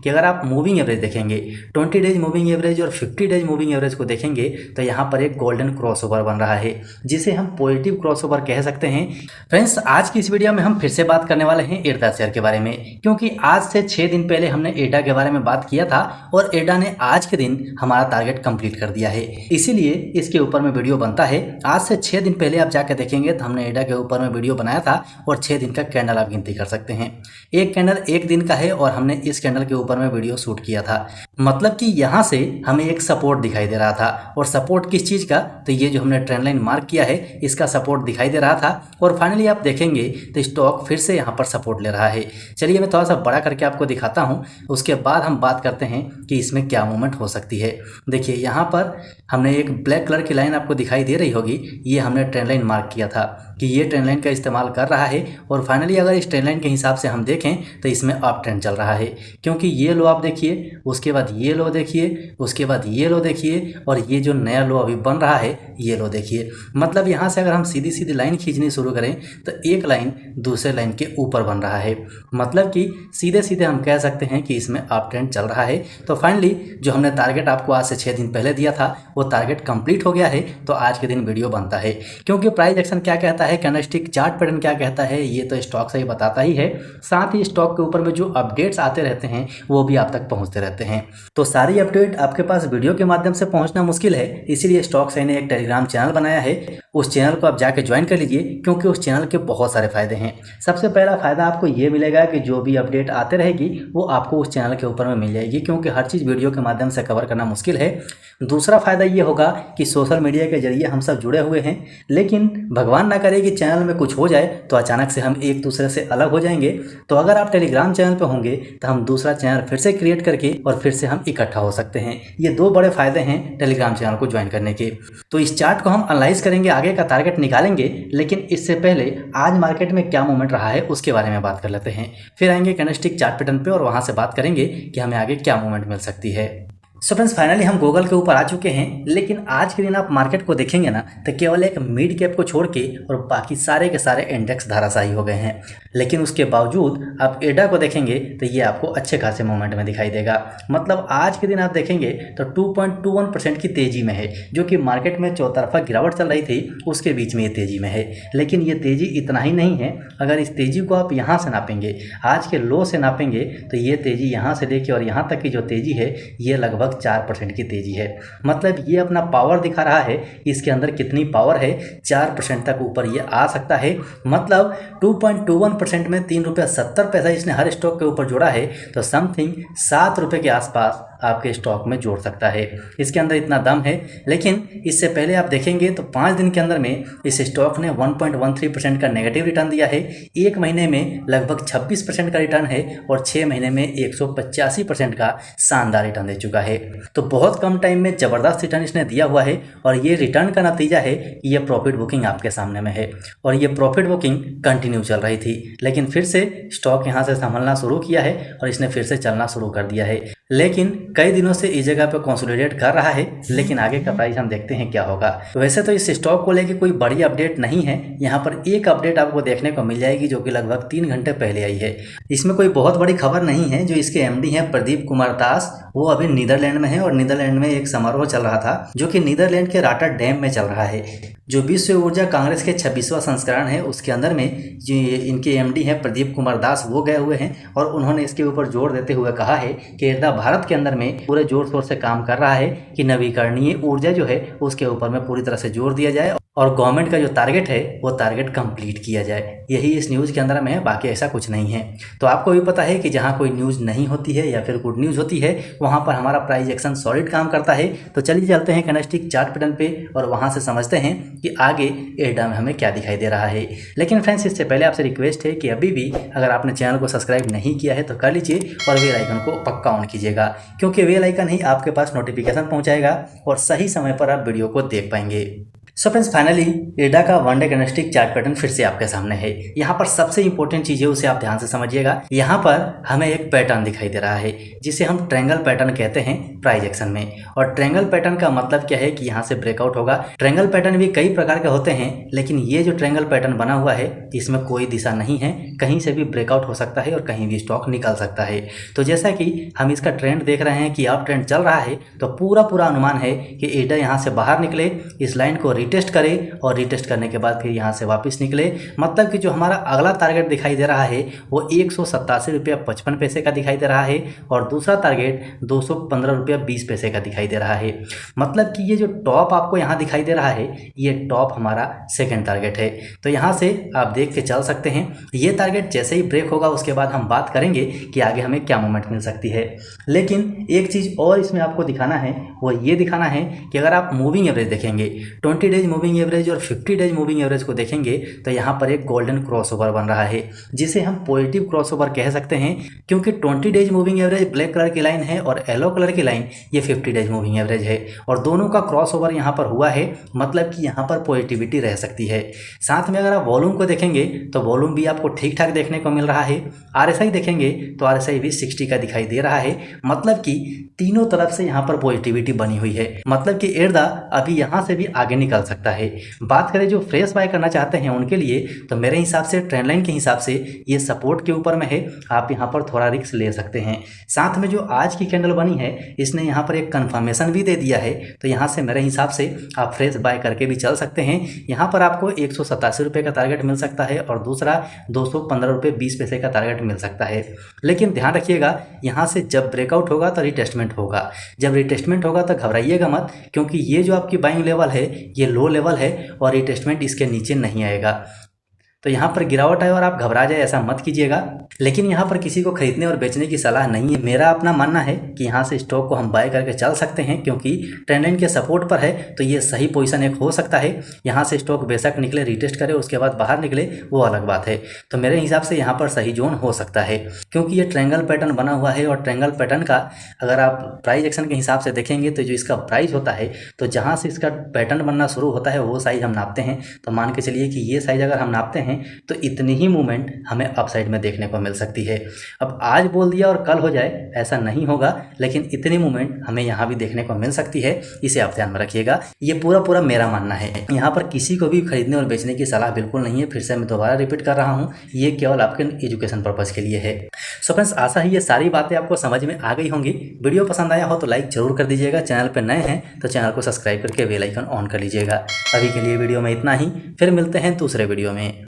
कि अगर आप मूविंग एवरेज देखेंगे, 20 डेज मूविंग एवरेज और 50 डेज मूविंग एवरेज को देखेंगे तो यहाँ पर एक गोल्डन क्रॉसओवर बन रहा है, जिसे हम पॉजिटिव क्रॉसओवर कह सकते हैं। फ्रेंड्स, आज की इस वीडियो में हम फिर से बात करने वाले हैं एडा शेयर के बारे में, क्योंकि आज से 6 दिन पहले हमने एडा के बारे में बात किया था और एडा ने आज के दिन हमारा टारगेट कंप्लीट कर दिया है, इसीलिए इसके ऊपर में वीडियो बनता है। आज से 6 दिन पहले आप जाकर देखेंगे तो हमने एडा के ऊपर में वीडियो बनाया था और 6 दिन का कैंडल आप गिनती कर सकते हैं। एक कैंडल एक दिन का है और हमने इस कैंडल के ऊपर में वीडियो शूट किया था, मतलब कि यहाँ से हमें एक सपोर्ट दिखाई दे रहा था। और सपोर्ट किस चीज़ का, तो ये जो हमने ट्रेंड लाइन मार्क किया है इसका सपोर्ट दिखाई दे रहा था। और फाइनली आप देखेंगे तो स्टॉक फिर से यहाँ पर सपोर्ट ले रहा है। चलिए मैं थोड़ा सा बड़ा करके आपको दिखाता हूँ, उसके बाद हम बात करते हैं कि इसमें क्या मूवमेंट हो सकती है। देखिए यहाँ पर हमने एक ब्लैक कलर की लाइन आपको दिखाई दे रही होगी, ये हमने ट्रेंड लाइन मार्क किया था कि ये ट्रेंड लाइन का इस्तेमाल कर रहा है। और फाइनली अगर इस ट्रेंड लाइन के हिसाब से हम देखें तो इसमें अप ट्रेंड चल रहा है, क्योंकि ये लो आप देखिए, उसके बाद ये लो देखिए, उसके बाद ये लो देखिए, और ये जो नया लो अभी बन रहा है ये लो देखिए। मतलब यहाँ से अगर हम सीधी सीधी लाइन खींचनी शुरू करें तो एक लाइन दूसरे लाइन के ऊपर बन रहा है, मतलब कि सीधे सीधे हम कह सकते हैं कि इसमें अप ट्रेंड चल रहा है। तो फाइनली जो हमने टारगेट आपको आज से 6 दिन पहले दिया था वो टारगेट कंप्लीट हो गया है। तो आज के दिन वीडियो बनता है, क्योंकि प्राइस एक्शन क्या कहता है, कैंडलस्टिक चार्ट पैटर्न क्या कहता है, ये तो स्टॉक से ही बताता ही है। साथ ही स्टॉक के ऊपर में जो अपडेट्स आते रहते हैं वो भी आप तक पहुंचते रहते हैं। तो सारी अपडेट आपके पास वीडियो के माध्यम से पहुंचना मुश्किल है, इसीलिए स्टॉक से ने एक टेलीग्राम चैनल बनाया है। उस चैनल को आप जाके ज्वाइन कर लीजिए, क्योंकि उस चैनल के बहुत सारे फायदे हैं। सबसे पहला फायदा आपको ये मिलेगा कि जो भी अपडेट आते रहेगी वो आपको उस चैनल के ऊपर में मिल जाएगी, क्योंकि हर चीज़ वीडियो के माध्यम से कवर करना मुश्किल है। दूसरा फायदा ये होगा कि सोशल मीडिया के जरिए हम सब जुड़े हुए हैं, लेकिन भगवान ना करे कि चैनल में कुछ हो जाए तो अचानक से हम एक दूसरे से अलग हो जाएंगे। तो अगर आप टेलीग्राम चैनल पर होंगे तो हम दूसरा चैनल फिर से क्रिएट करके और फिर से हम इकट्ठा हो सकते हैं। ये दो बड़े फायदे हैं टेलीग्राम चैनल को ज्वाइन करने के। तो इस चार्ट को हम एनालाइज करेंगे, आगे का टारगेट निकालेंगे, लेकिन इससे पहले आज मार्केट में क्या मूवमेंट रहा है उसके बारे में बात कर लेते हैं। फिर आएंगे कैंडलस्टिक चार्ट पैटर्न पे और वहां से बात करेंगे कि हमें आगे क्या मूवमेंट मिल सकती है। सो फ्रेंड्स, फाइनली हम गूगल के ऊपर आ चुके हैं, लेकिन आज के दिन आप मार्केट को देखेंगे ना तो केवल एक मिड कैप को छोड़ के और बाकी सारे के सारे इंडेक्स धाराशायी हो गए हैं। लेकिन उसके बावजूद आप एडा को देखेंगे तो ये आपको अच्छे खासे मूवमेंट में दिखाई देगा। मतलब आज के दिन आप देखेंगे तो 2.21% की तेजी में है, जो कि मार्केट में चौतरफा गिरावट चल रही थी उसके बीच में ये तेजी में है। लेकिन ये तेजी इतना ही नहीं है, अगर इस तेजी को आप यहाँ से नापेंगे, आज के लो से नापेंगे, तो ये तेजी यहाँ से लेके और यहाँ तक की जो तेजी है ये लगभग 4% की तेजी है। मतलब ये अपना पावर दिखा रहा है, इसके अंदर कितनी पावर है, 4% तक ऊपर ये आ सकता है। मतलब 2.21% में 3 रुपया 70 पैसा इसने हर स्टॉक के ऊपर जोड़ा है, तो समथिंग 7 रुपये के आसपास आपके स्टॉक में जोड़ सकता है। इसके अंदर इतना दम है। लेकिन इससे पहले आप देखेंगे तो 5 दिन के अंदर में इस स्टॉक ने 1.13% का नेगेटिव रिटर्न दिया है, 1 महीने में लगभग 26% का रिटर्न है और 6 महीने में 185% का शानदार रिटर्न दे चुका है। तो बहुत कम टाइम में जबरदस्त रिटर्न इसने दिया हुआ है, और ये रिटर्न का नतीजा है कि ये प्रॉफिट बुकिंग आपके सामने में है। और ये प्रॉफिट बुकिंग कंटिन्यू चल रही थी, लेकिन फिर से स्टॉक यहाँ से संभलना शुरू किया है और इसने फिर से चलना शुरू कर दिया है। लेकिन कई दिनों से इस जगह पे कंसोलिडेट कर रहा है, लेकिन आगे का प्राइस हम देखते हैं क्या होगा। वैसे तो इस स्टॉक को लेके कोई बड़ी अपडेट नहीं है, यहाँ पर एक अपडेट आपको देखने को मिल जाएगी जो कि लगभग 3 घंटे पहले आई है। इसमें कोई बहुत बड़ी खबर नहीं है। जो इसके एमडी हैं प्रदीप कुमार दास, वो अभी नीदरलैंड में है और नीदरलैंड में एक समारोह चल रहा था जो कि नीदरलैंड के रॉटरडैम में चल रहा है। जो विश्व ऊर्जा कांग्रेस के 26वां संस्करण है उसके अंदर में जो इनके एमडी हैं प्रदीप कुमार दास, वो गए हुए हैं और उन्होंने इसके ऊपर जोर देते हुए कहा है कि एडा भारत के अंदर में पूरे जोर शोर से काम कर रहा है कि नवीकरणीय ऊर्जा जो है उसके ऊपर में पूरी तरह से जोर दिया जाए और गवर्नमेंट का जो टारगेट है वो टारगेट कंप्लीट किया जाए। यही इस न्यूज़ के अंदर में है, बाकी ऐसा कुछ नहीं है। तो आपको भी पता है कि जहाँ कोई न्यूज़ नहीं होती है या फिर गुड न्यूज़ होती है वहाँ पर हमारा प्राइस एक्शन सॉलिड काम करता है। तो चलिए चलते हैं कैंडलस्टिक चार्ट पैटर्न पे और वहाँ से समझते हैं कि आगे एडा में हमें क्या दिखाई दे रहा है। लेकिन फ्रेंड्स, इससे पहले आपसे रिक्वेस्ट है कि अभी भी अगर आपने चैनल को सब्सक्राइब नहीं किया है तो कर लीजिए और बेल आइकन को पक्का ऑन कीजिएगा, क्योंकि बेल आइकन ही आपके पास नोटिफिकेशन पहुँचाएगा और सही समय पर आप वीडियो को देख पाएंगे। सो फ्रेंड्स फाइनली एडा का one day candlestick chart pattern फिर से आपके सामने है। यहाँ पर सबसे इंपॉर्टेंट चीज है उसे आप ध्यान से समझिएगा। यहाँ पर हमें एक पैटर्न दिखाई दे रहा है जिसे हम ट्रायंगल पैटर्न कहते हैं प्राइस एक्शन में। और ट्रायंगल पैटर्न का मतलब क्या है कि यहाँ से ब्रेकआउट होगा। ट्रायंगल पैटर्न भी कई प्रकार के होते हैं, लेकिन ये जो ट्रायंगल पैटर्न बना हुआ है इसमें कोई दिशा नहीं है, कहीं से भी ब्रेकआउट हो सकता है और कहीं भी स्टॉक निकल सकता है। तो जैसा कि हम इसका ट्रेंड देख रहे हैं कि अप ट्रेंड चल रहा है, तो पूरा अनुमान है कि एडा यहाँ से बाहर निकले, इस लाइन को रिटेस्ट करे और रिटेस्ट करने के बाद फिर यहाँ से वापस निकले। मतलब कि जो हमारा अगला टारगेट दिखाई दे रहा है वो 187 रुपया 55 पैसे का दिखाई दे रहा है और दूसरा टारगेट 215 रुपया 20 पैसे का दिखाई दे रहा है। मतलब कि ये जो टॉप आपको यहाँ दिखाई दे रहा है ये टॉप हमारा सेकेंड टारगेट है। तो यहाँ से आप देख के चल सकते हैं, ये टारगेट जैसे ही ब्रेक होगा उसके बाद हम बात करेंगे कि आगे हमें क्या मूवमेंट मिल सकती है। लेकिन एक चीज़ और इसमें आपको दिखाना है, वो ये दिखाना है कि अगर आप मूविंग एवरेज देखेंगे, 20 डेज मूविंग एवरेज और 50 डेज मूविंग एवरेज को देखेंगे, तो यहाँ पर एक गोल्डन क्रॉसओवर बन रहा है जिसे हम पॉजिटिव क्रॉसओवर कह सकते हैं। क्योंकि 20 days moving average black colour की लाइन है और येलो कलर की लाइन ये 50 डेज मूविंग एवरेज है और दोनों का क्रॉसओवर यहाँ पर हुआ है। मतलब कि यहाँ पर पॉजिटिविटी रह सकती है। साथ में अगर आप वॉल्यूम को देखेंगे तो वॉल्यूम भी आपको ठीक ठाक देखने को मिल रहा है। RSI देखेंगे तो RSI भी 60 का दिखाई दे रहा है। मतलब कि तीनों तरफ से यहाँ पर पॉजिटिविटी बनी हुई है। मतलब कि एडा अभी यहाँ से भी आगे निकल सकता है। बात करें जो फ्रेश बाय करना चाहते हैं उनके लिए, तो मेरे हिसाब से ट्रेंड लाइन के हिसाब से ये सपोर्ट के ऊपर में है, आप यहाँ पर थोड़ा रिस्क ले सकते हैं। साथ में जो आज की कैंडल बनी है इसने यहाँ पर एक कंफर्मेशन भी दे दिया है, तो यहाँ से मेरे हिसाब से आप फ्रेश बाय करके भी चल सकते हैं। यहाँ पर आपको 187 रुपये का टारगेट मिल सकता है और दूसरा 215 रुपये 20 पैसे का टारगेट मिल सकता है। लेकिन ध्यान रखिएगा, यहाँ से जब ब्रेकआउट होगा तो रिटेस्टमेंट होगा। जब रिटेस्टमेंट होगा तो घबराइएगा मत, क्योंकि ये जो आपकी बाइंग लेवल है ये लो लेवल है और रिटेस्टमेंट इसके नीचे नहीं आएगा। तो यहाँ पर गिरावट है और आप घबरा जाए ऐसा मत कीजिएगा। लेकिन यहाँ पर किसी को खरीदने और बेचने की सलाह नहीं है। मेरा अपना मानना है कि यहाँ से स्टॉक को हम बाय करके चल सकते हैं, क्योंकि ट्रेंड लाइन के सपोर्ट पर है तो ये सही पोजीशन एक हो सकता है। यहाँ से स्टॉक बेशक निकले, रिटेस्ट करे, उसके बाद बाहर निकले, वो अलग बात है। तो मेरे हिसाब से यहाँ पर सही जोन हो सकता है, क्योंकि ये ट्रायंगल पैटर्न बना हुआ है और ट्रायंगल पैटर्न का अगर आप प्राइस एक्शन के हिसाब से देखेंगे तो जो इसका प्राइस होता है, तो जहाँ से इसका पैटर्न बनना शुरू होता है वो साइज हम नापते हैं। तो मान के चलिए कि ये साइज अगर हम नापते हैं तो इतनी ही मूवमेंट हमें अपसाइड में देखने को मिल सकती है। अब आज बोल दिया और कल हो जाए ऐसा नहीं होगा, लेकिन इतनी मूवमेंट हमें यहाँ भी देखने को मिल सकती है। इसे आप ध्यान में रखिएगा। ये पूरा मेरा मानना है। यहाँ पर किसी को भी खरीदने और बेचने की सलाह बिल्कुल नहीं है। फिर से मैं दोबारा रिपीट कर रहा हूँ, ये केवल आपके एजुकेशन पर्पज के लिए है। सो फ्रेंड्स, आशा है ये सारी बातें आपको समझ में आ गई होंगी। वीडियो पसंद आया हो तो लाइक जरूर कर दीजिएगा। चैनल पर नए हैं तो चैनल को सब्सक्राइब करके बेल आइकन ऑन कर लीजिएगा। अभी के लिए वीडियो में इतना ही, फिर मिलते हैं दूसरे वीडियो में।